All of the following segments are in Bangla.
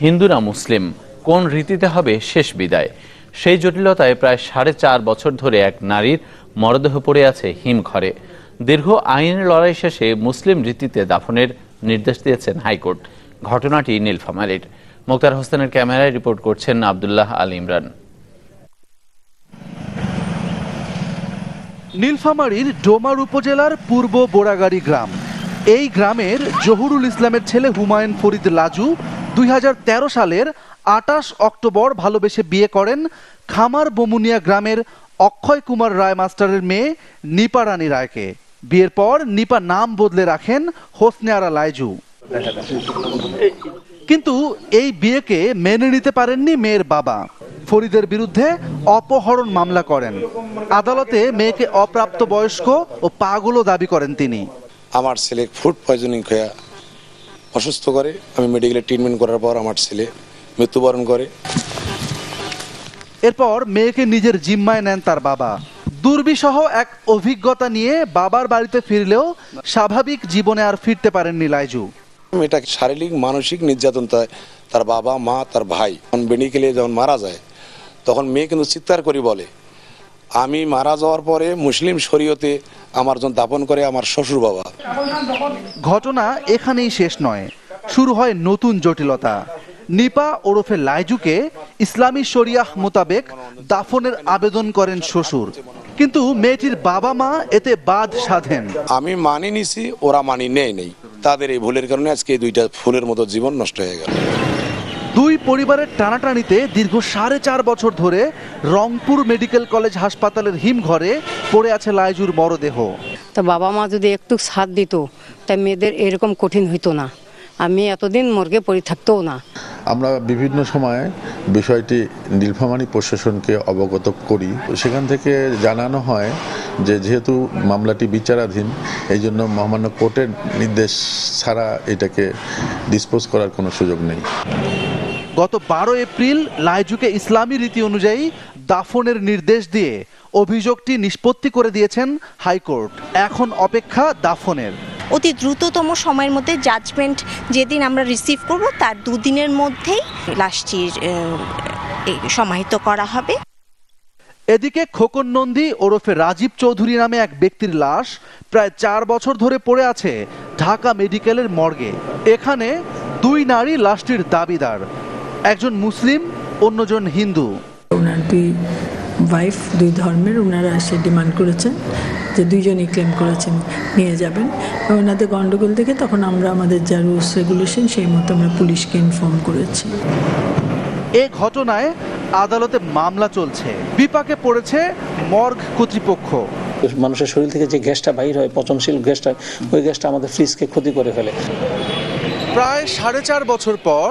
হিন্দু না মুসলিম, কোন রীতিতে হবে শেষ বিদায়, সেই জটিলতায় প্রায় 4.5 বছর ধরে এক নারীর মরদেহ পড়ে আছে হিমঘরে। দীর্ঘ আইনের লড়াই শেষে মুসলিম রীতিতে দাফনের নির্দেশ দিয়েছেন হাইকোর্ট। ঘটনাটি নীলফামারীর। মোক্তার হোসেনের ক্যামেরায় রিপোর্ট করছেন আব্দুল্লাহ আল ইমরান। নীলফামারীর ডোমার উপজেলার পূর্ব বোরাগাড়ি গ্রাম। এই গ্রামের জহুরুল ইসলামের ছেলে হুমায়ুন ফরিদ লাজু 2013 সালের 28 অক্টোবর ভালোবেসে বিয়ে করেন খামার বমুনিয়া গ্রামের অক্ষয় কুমার রায় মাস্টারের মেয়ে নিপা রানী রায়কে। বিয়ের পর নিপা নাম বদলে রাখেন হোসনে আরা লাইজু। কিন্তু এই বিয়েকে মেনে নিতে পারেননি মেয়ের বাবা। ফরিদের বিরুদ্ধে অপহরণ মামলা করেন। আদালতে মেয়েকে অপ্রাপ্ত বয়স্ক ও পাগলও দাবি করেন তিনি। আমার ছেলে ফুড পয়জনিং হয়ে অসুস্থ করে, আমি মেডিকেলে ট্রিটমেন্ট করার পর আমার ছেলে মৃত্যুবরণ করে। এরপর মেয়েকে নিজের জিম্মায় নেন তার বাবা। দুর্বিষহ এক অভিজ্ঞতা নিয়ে বাবার বাড়িতে ফিরলেও স্বাভাবিক জীবনে আর ফিরতে পারেননি লাইজু। মেয়েটা শারীরিক মানসিক নির্যাতন, তার বাবা মা তার ভাই মেডিকেলে যখন মারা যায় তখন মেয়ে কিন্তু চিৎকার করে বলে, আমি মারা যাওয়ার পরে মুসলিম শরীয়তে আমার জন্য দাপন করে আমার শ্বশুর বাবা। ঘটনা এখানেই শেষ নয়, শুরু হয় নতুন জটিলতা। নিপা ওরফে লাইজুকে ইসলামী শরিয়াহ মোতাবেক দাফনের আবেদন করেন শ্বশুর, কিন্তু মেয়েটির বাবা মা এতে বাদ সাধেন। আমি মানি নিছি, ওরা মানি নেই। তাদের এই ভুলের কারণে আজকে এই দুইটা ফুলের মতো জীবন নষ্ট হয়ে গেল। দুই পরিবারের টানাটানিতে দীর্ঘ 4.5 বছর ধরে রংপুর মেডিকেল কলেজ হাসপাতালের হিমঘরে পড়ে আছে লাইজুর মরদেহ। তো বাবা মা যদি একটু সাথ দিত তাই মেয়েদের এরকম কঠিন হইতো না, আমি এতদিন মর্গে পড়ে থাকতেও না। আমরা বিভিন্ন সময়ে বিষয়টি নীলফামারী প্রশাসনকে অবগত করি। সেখান থেকে জানানো হয় যে যেহেতু মামলাটি বিচারাধীন, এই জন্য মহামান্য কোর্টের নির্দেশ ছাড়া এটাকে ডিসপোজ করার কোনো সুযোগ নেই। গত 12 এপ্রিল লাইজুকে ইসলামী রীতি অনুযায়ী দাফনের নির্দেশ দিয়ে অভিযোগটি নিষ্পত্তি করে দিয়েছেন হাইকোর্ট। এখন অপেক্ষা দাফনের। অতি দ্রুততম সময়ের মধ্যে জাজমেন্ট যেদিন আমরা রিসিভ করব তার 2 দিনের মধ্যেই লাশটির সমাহিত করা হবে। এদিকে খোকন নন্দী ওরফে রাজীব চৌধুরী নামে এক ব্যক্তির লাশ প্রায় 4 বছর ধরে পড়ে আছে ঢাকা মেডিকেলের মর্গে। এখানে 2 নারী লাশটির দাবিদার, একজন মুসলিম, অন্যজন হিন্দু। ওনার 2 ওয়াইফ 2 ধর্মের, ওনারা এসে ডিমান্ড করেছেন যে 2জনই ক্লেম করেছেন নিয়ে যাবেন। ওনাদের গন্ডগোল দেখে তখন আমরা আমাদের যা রুলস রেগুলেশন সেই মতো আমরা পুলিশকে ইনফর্ম করেছি। এ ঘটনায় আদালতে মামলা চলছে। বিপাকে পড়েছে মর্গ কর্তৃপক্ষ। মানুষের শরীর থেকে যে গ্যাসটা বাইর হয়, পচনশীল গ্যাসটা, ওই গ্যাসটা আমাদের ফ্রিজকে ক্ষতি করে ফেলে। প্রায় 4.5 বছর পর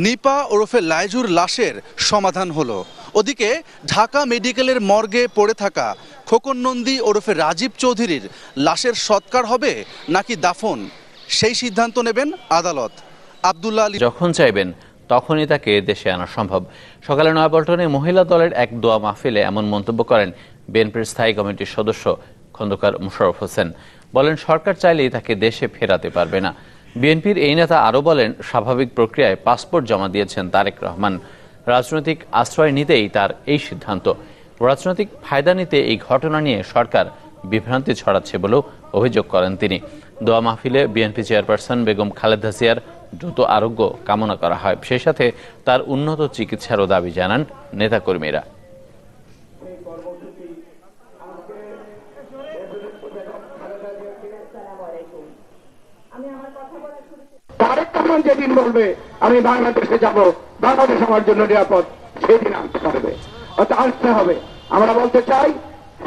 নিপা ওরফে লাইজুর লাশের সমাধান হলো। ওদিকে ঢাকা মেডিকেলের মর্গে পড়ে থাকা খোকন নন্দী ওরফে রাজীব চৌধুরীর লাশের সৎকার হবে নাকি দাফন, সেই সিদ্ধান্ত নেবেন আদালত। আব্দুল্লাহ আলী যখন চাইবেন তখনই তাকে দেশে আনা সম্ভব। সকালে নয়াপল্টনে মহিলা দলের এক দোয়া মাহফিলে এমন মন্তব্য করেন বিএনপির স্থায়ী কমিটির সদস্য খন্দকার মোশাররফ হোসেন। বলেন, সরকার চাইলেই তাকে দেশে ফেরাতে পারবে না। বিএনপির এই নেতা আরও বলেন, স্বাভাবিক প্রক্রিয়ায় পাসপোর্ট জমা দিয়েছেন তারেক রহমান। রাজনৈতিক আশ্রয় নিতেই তার এই সিদ্ধান্ত। রাজনৈতিক ফায়দা নিতে এই ঘটনা নিয়ে সরকার বিভ্রান্তি ছড়াচ্ছে বলেও অভিযোগ করেন তিনি। দোয়া মাহফিলে বিএনপি চেয়ারপারসন বেগম খালেদা জিয়ার দ্রুত আরোগ্য কামনা করা হয়। সেই সাথে তার উন্নত চিকিৎসারও দাবি জানান নেতাকর্মীরা। তারেক রহমান যেদিন বলবে আমি বাংলাদেশে যাব, বাংলাদেশ আমার জন্য নিরাপদ, সেদিন আনতে পারবে, আসতে হবে। আমরা বলতে চাই,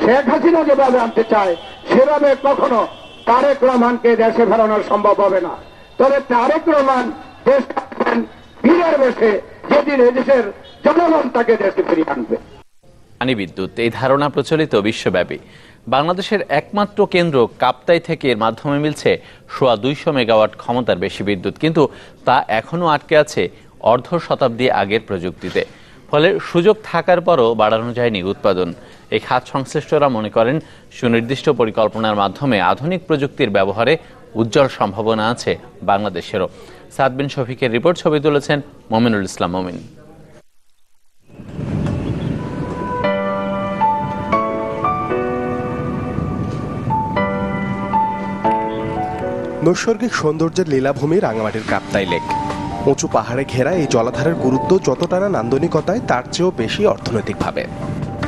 শেখ হাসিনা যেভাবে আনতে চায় সেভাবে কখনো তারেক রহমানকে দেশে ফেরানো সম্ভব হবে না। তবে তারেক রহমান দেশ ফিরে বসে যেদিন এদেশের জনগণ তাকে দেশে ফিরিয়ে আনবে। পানি বিদ্যুৎ, এই ধারণা প্রচলিত বিশ্বব্যাপী। বাংলাদেশের একমাত্র কেন্দ্র কাপ্তাই থেকে এর মাধ্যমে মিলছে 200 মেগাওয়াট ক্ষমতার বেশি বিদ্যুৎ, কিন্তু তা এখনও আটকে আছে অর্ধ শতাব্দী আগের প্রযুক্তিতে। ফলে সুযোগ থাকার পরও বাড়ানো যায়নি উৎপাদন। এই খাত সংশ্লিষ্টরা মনে করেন, সুনির্দিষ্ট পরিকল্পনার মাধ্যমে আধুনিক প্রযুক্তির ব্যবহারে উজ্জ্বল সম্ভাবনা আছে বাংলাদেশেরও। সাদ বিন শফিকের রিপোর্ট, ছবি তুলেছেন মমিনুল ইসলাম মমিন। নৈসর্গিক সৌন্দর্যের লীলাভূমি রাঙামাটির কাপ্তাই লেক। উঁচু পাহাড়ে ঘেরা এই জলাধারের গুরুত্ব যতটা না নান্দনিকতায় তার চেয়েও বেশি অর্থনৈতিকভাবে,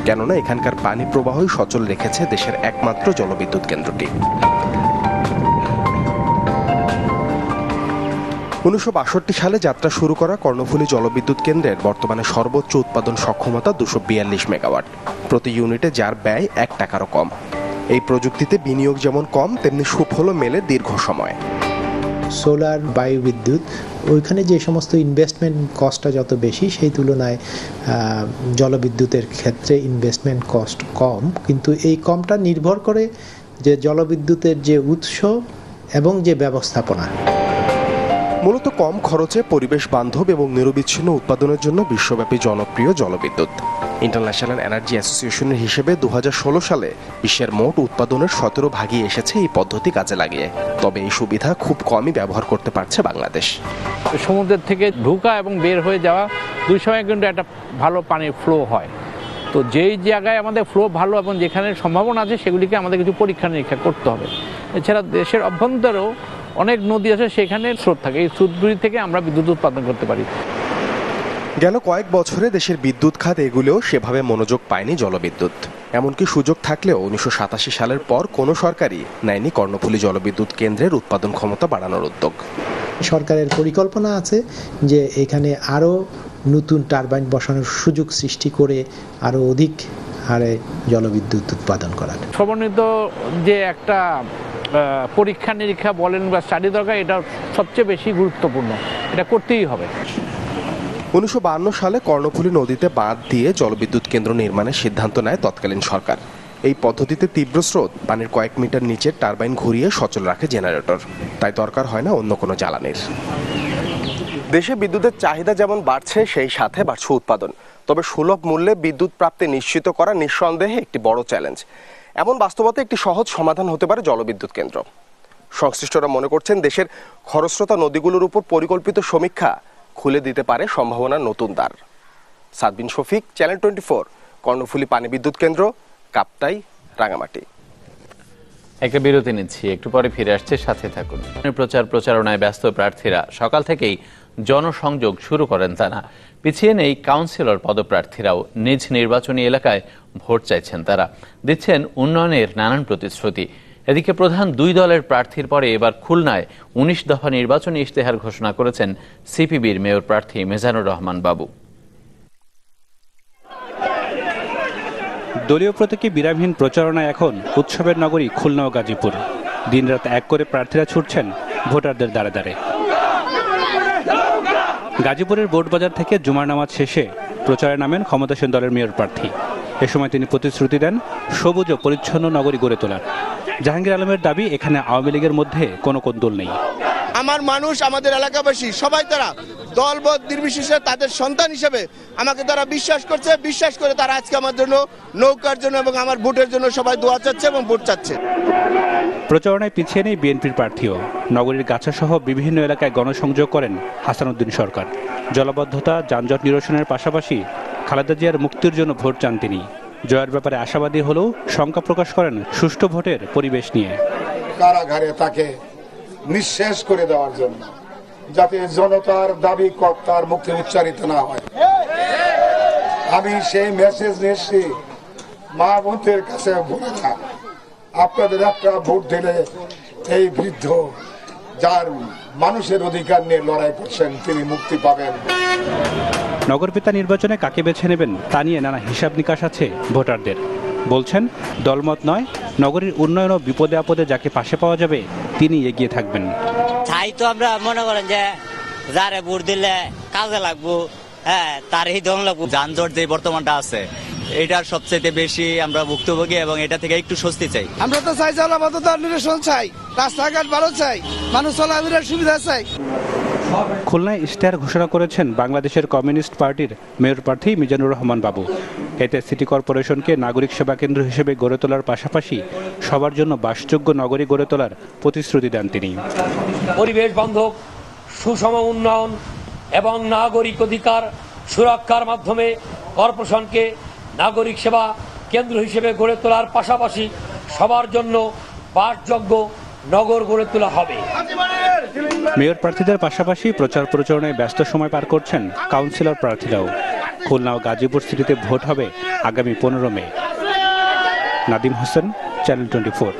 কেননা এখানকার পানি প্রবাহই সচল রেখেছে দেশের একমাত্র জলবিদ্যুৎ কেন্দ্রটি। 1962 সালে যাত্রা শুরু করা কর্ণফুলী জলবিদ্যুৎ কেন্দ্রের বর্তমানে সর্বোচ্চ উৎপাদন সক্ষমতা 242 মেগাওয়াট, প্রতি ইউনিটে যার ব্যয় 1 টাকারও কম। এই প্রযুক্তিতে বিনিয়োগ যেমন কম, তেমনি সুফলও মেলে দীর্ঘ সময়। সোলার, বায়ুবিদ্যুৎ, ওইখানে যে সমস্ত ইনভেস্টমেন্ট কস্টটা যত বেশি, সেই তুলনায় জলবিদ্যুতের ক্ষেত্রে ইনভেস্টমেন্ট কস্ট কম, কিন্তু এই কমটা নির্ভর করে যে জলবিদ্যুতের যে উৎস এবং যে ব্যবস্থাপনা। মূলত কম খরচে পরিবেশ বান্ধব এবং নিরবিচ্ছিন্ন উৎপাদনের জন্য বিশ্বব্যাপী জনপ্রিয় জলবিদ্যুৎ। ইন্টারন্যাশনাল এনার্জি অ্যাসোসিয়েশনের হিসেবে 2016 সালে বিশ্বের মোট উৎপাদনের 17 ভাগই এসেছে এই পদ্ধতি কাজে লাগিয়ে। তবে এই সুবিধা খুব কমই ব্যবহার করতে পারছে বাংলাদেশ। সমুদ্রের থেকে ঢোকা এবং বের হয়ে যাওয়া দুই সময় কিন্তু একটা ভালো পানির ফ্লো হয়। তো যেই জায়গায় আমাদের ফ্লো ভালো এবং যেখানে সম্ভাবনা আছে সেগুলিকে আমাদের কিছু পরীক্ষা নিরীক্ষা করতে হবে। এছাড়া দেশের অভ্যন্তরেও অনেক নদী আছে, সেখানে স্রোত থাকে, এই স্রোতগুলি থেকে আমরা বিদ্যুৎ উৎপাদন করতে পারি। গেল কয়েক বছরে দেশের বিদ্যুৎ খাত এগুলোও সেভাবে মনোযোগ পায়নি জলবিদ্যুৎ। এমনকি সুযোগ থাকলেও 1987 সালের পর কোনো সরকারই নেয়নি কর্ণফুলী জলবিদ্যুৎ কেন্দ্রের উৎপাদন ক্ষমতা বাড়ানোর উদ্যোগ। সরকারের পরিকল্পনা আছে যে এখানে আরও নতুন টারবাইন বসানোর সুযোগ সৃষ্টি করে আরও অধিক হারে জলবিদ্যুৎ উৎপাদন করার। সমন্বিত যে একটা পরীক্ষা নিরীক্ষা বলেন বা স্টাডি দরকার, এটা সবচেয়ে বেশি গুরুত্বপূর্ণ, এটা করতেই হবে। 1952 সালে কর্ণফুলী নদীতে বাঁধ দিয়ে জলবিদ্যুৎ কেন্দ্র নির্মাণের সিদ্ধান্ত নেয় তৎকালীন সরকার। এই পদ্ধতিতে তীব্র স্রোত, পানির কয়েক মিটার নিচে টারবাইন ঘুরিয়ে সচল রাখে জেনারেটর, তাই দরকার হয় না অন্য কোনো জ্বালানির। দেশে বিদ্যুতের চাহিদা যেমন বাড়ছে, সেই সাথে বাড়ছে উৎপাদন। তবে সুলভ মূল্যে বিদ্যুৎ প্রাপ্তি নিশ্চিত করা নিঃসন্দেহে একটি বড় চ্যালেঞ্জ। এমন বাস্তবতা একটি সহজ সমাধান হতে পারে জলবিদ্যুৎ কেন্দ্র। সংশ্লিষ্টরা মনে করছেন দেশের খরস্রোতা নদীগুলোর উপর পরিকল্পিত সমীক্ষা খুলে দিতে পারে সম্ভাবনার নতুন দ্বার। সাদ বিন শফিক, চ্যানেল 24, কর্ণফুলী পানি বিদ্যুৎ কেন্দ্র, কাপ্তাই, রাঙামাটি। একটা বিরতি নিচ্ছি, একটু পরে ফিরে আসছে, সাথে থাকুন। প্রচারণায় ব্যস্ত প্রার্থীরা সকাল থেকেই জনসংযোগ শুরু করেন তারা। পিছিয়ে নেই কাউন্সিলর পদপ্রার্থীরাও নিজ নির্বাচনী এলাকায় ভোট চাইছেন তারা, দিচ্ছেন উন্নয়নের নানান প্রতিশ্রুতি। এদিকে প্রধান দুই দলের প্রার্থীর পরে এবার খুলনায় 19 দফা নির্বাচনী ইশতেহার ঘোষণা করেছেন সিপিবির মেয়র প্রার্থী মিজানুর রহমান বাবু। দলীয় প্রতীকে বিরামহীন প্রচারণা এখন উৎসবের নগরী খুলনা ও গাজীপুর। দিনরাত এক করে প্রার্থীরা ছুটছেন ভোটারদের দ্বারে দ্বারে। গাজীপুরের বোটবাজার থেকে জুমার নামাজ শেষে প্রচারে নামেন ক্ষমতাসীন দলের মেয়র প্রার্থী। এ সময় তিনি প্রতিশ্রুতি দেন সবুজ ও পরিচ্ছন্ন নগরী গড়ে তোলার। জাহাঙ্গীর আলমের দাবি, এখানে আওয়ামী লীগের মধ্যে কোনো কোন্দল নেই। আমার মানুষ, আমাদের এলাকাবাসী সবাই তারা দলবদ নির্বিশেষে তাদের সন্তান হিসেবে আমাকে তারা বিশ্বাস করছে, বিশ্বাস করে তারা আজকে আমার জন্য, নৌকার জন্য এবং আমার ভোটের জন্য সবাই দোয়া চাচ্ছে এবং ভোট চাচ্ছে। প্রচারণায় পিছিয়ে নেই বিএনপির প্রার্থীও। নগরীর গাছাসহ বিভিন্ন এলাকায় গণসংযোগ করেন হাসানুদ্দিন সরকার। জলাবদ্ধতা, যানজট নিরসনের পাশাপাশি খালেদা জিয়ার মুক্তির জন্য ভোট চান তিনি। জয়ের ব্যাপারে আশাবাদী হলেও শঙ্কা প্রকাশ করেন সুষ্ঠু ভোটের পরিবেশ নিয়ে। কারাগারে তাকে নিঃশেষ করে দেওয়ার জন্য, যাতে জনতার দাবি কর্তার মুখে উচ্চারিত না হয়। আমি সেই মেসেজ নিয়েছি মা বোনদের কাছে, বোনেরা আপনাদের একটা ভোট দিলে এই বৃদ্ধ যার মানুষের অধিকার নিয়ে লড়াই করছেন তিনি মুক্তি পাবেন। নগরপিতা নির্বাচনে কাকে বেছে নেবেন তা নিয়ে নানা হিসাব নিকাশ আছে ভোটারদের। বলছেন দলমত নয়, নগরীর উন্নয়ন ও বিপদে আপদে যাকে পাশে পাওয়া যাবে তিনি এগিয়ে থাকবেন। তাই তো আমরা মনে করেন যে যারে ভোট দিলে কাজে লাগবো, হ্যাঁ তারই দল লাগবো। যানজট যে বর্তমানটা আছে এটার সবচেয়ে বেশি আমরা ভুক্তভোগী এবং এটা থেকে একটু স্বস্তি চাই। আমরা তো চাই জলাবদ্ধতার নিরসন চাই, রাস্তাঘাট ভালো চাই, মানুষ চলাফেরার সুবিধা চাই। খুলনায় ইশতেহার ঘোষণা করেছেন বাংলাদেশের কমিউনিস্ট পার্টির মেয়র প্রার্থী মিজানুর রহমান বাবু। এতে সিটি কর্পোরেশনকে নাগরিক সেবা কেন্দ্র হিসেবে গড়ে তোলার পাশাপাশি সবার জন্য বাসযোগ্য নগরী গড়ে তোলার প্রতিশ্রুতি দেন তিনি। পরিবেশ বান্ধব সুষম উন্নয়ন এবং নাগরিক অধিকার সুরক্ষার মাধ্যমে কর্পোরেশনকে নাগরিক সেবা কেন্দ্র হিসেবে গড়ে তোলার পাশাপাশি সবার জন্য বাসযোগ্য নগর গড়ে তোলা হবে। মেয়র প্রার্থীদের পাশাপাশি প্রচার প্রচারণায় ব্যস্ত সময় পার করছেন কাউন্সিলর প্রার্থীরাও। খুলনা ও গাজীপুর সিটিতে ভোট হবে আগামী 15 মে। নাদিম হোসেন, চ্যানেল 24।